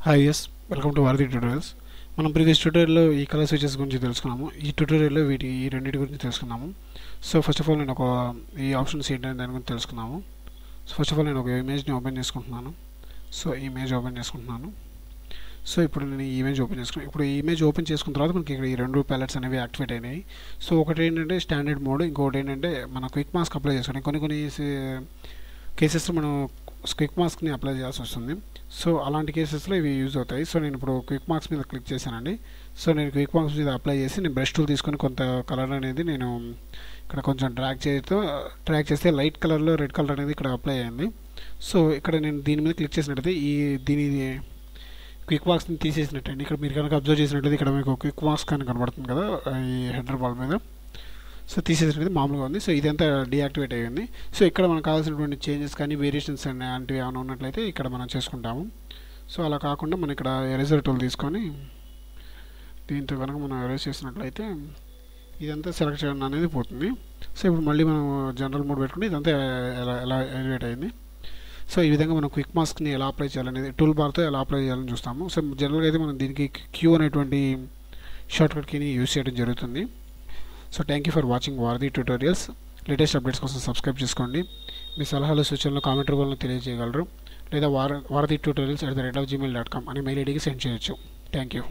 Hi yes welcome to వారధి tutorials. మనం previous ట్యూటోరియల్లో ఈ కలర్ స్విచెస్ గురించి తెలుసుకున్నాము. ఈ ట్యూటోరియల్లో ఈ రెండింటి గురించి తెలుసుకున్నాము. సో ఫస్ట్ ఆఫ్ ఆల్ నేను ఈ ఆప్షన్స్ ఏంటనే దాని గురించి తెలుసుకున్నాము. సో ఫస్ట్ ఆఫ్ ఆల్ నేను ఒక ఇమేజ్ని ఓపెన్ చేసుకుంటున్నాను. సో ఇమేజ్ ఓపెన్ చేసుకుంటున్నాను. సో ఇప్పుడు నేను ఈ ఇమేజ్ ఓపెన్ చేసుకున్నాను. ఇప్పుడు ఈ ఇమేజ్ ఓపెన్ చేసుకున్న తర్వాత మనకి ఇక్కడ ఈ రెండు ప్యాలెట్స్ అనేవి యాక్టివేట్ అయినాయి. సో ఒకటి ఏంటంటే స్టాండర్డ్ మోడ్, ఇంకొకటి ఏంటంటే మన క్విక్ మాస్క్ అప్లై చేసుకోండి. కొన్ని కేసెస్లో మనం క్విక్ మాస్క్ని అప్లై చేయాల్సి వస్తుంది. సో అలాంటి కేసెస్లో ఇవి యూజ్ అవుతాయి. సో నేను ఇప్పుడు క్విక్ మార్క్స్ మీద క్లిక్ చేశానండి. సో నేను క్విక్ మార్క్స్ మీద అప్లై చేసి నేను బ్రష్ టూల్ తీసుకొని కొంత కలర్ అనేది నేను ఇక్కడ కొంచెం డ్రాగ్ చేస్తే లైట్ కలర్లో రెడ్ కలర్ అనేది ఇక్కడ అప్లై అయింది. సో ఇక్కడ నేను దీని మీద క్లిక్ చేసినట్టయితే దీని క్విక్ మార్క్స్ని తీసేసినట్టండి. ఇక్కడ మీరు కనుక అబ్జర్వ్ చేసినట్లయితే ఇక్కడ మీకు క్విక్ మార్క్స్ కానీ కనబడుతుంది కదా ఈ హెడర్ బాల్ మీద. సో తీసేసినది మామూలుగా ఉంది. సో ఇదంతా డీయాక్టివేట్ అయ్యింది. సో ఇక్కడ మనకు కావాల్సినటువంటి చేంజెస్ కానీ వేరియేషన్స్ అలాంటివి ఏమైనా ఉన్నట్లయితే ఇక్కడ మనం చేసుకుంటాము. సో అలా కాకుండా మనం ఇక్కడ ఎరేజర్ టూల్ తీసుకొని దీంతో కనుక మనం ఎరేజ్ చేసినట్లయితే ఇదంతా సెలెక్ట్ చేయడం అనేది పోతుంది. సో ఇప్పుడు మళ్ళీ మనం జనరల్ మోడ్ పెట్టుకుంటే ఇదంతా ఎలా ఎలివేట్ అయింది. సో ఈ విధంగా మనం క్విక్ మాస్క్ని ఎలా అప్లై చేయాలనేది టూల్ బార్తో ఎలా అప్లై చేయాలని చూస్తాము. సో జనరల్గా అయితే మనం దీనికి క్యూ అనేటువంటి షార్ట్ కట్ కీని యూజ్ చేయడం జరుగుతుంది. So thank you for watching వారధి ట్యూటోరియల్స్. లేటెస్ట్ అప్డేట్స్ కోసం సబ్స్క్రైబ్ చేసుకోండి. మీ సలహాలు సూచనలు కామెంట్ రూపంలో తెలియజేయగలరు, లేదా వారధి tutorials@gmail.com అనే మెయిల్ ఐడికి సెండ్ చేయొచ్చు. Thank you.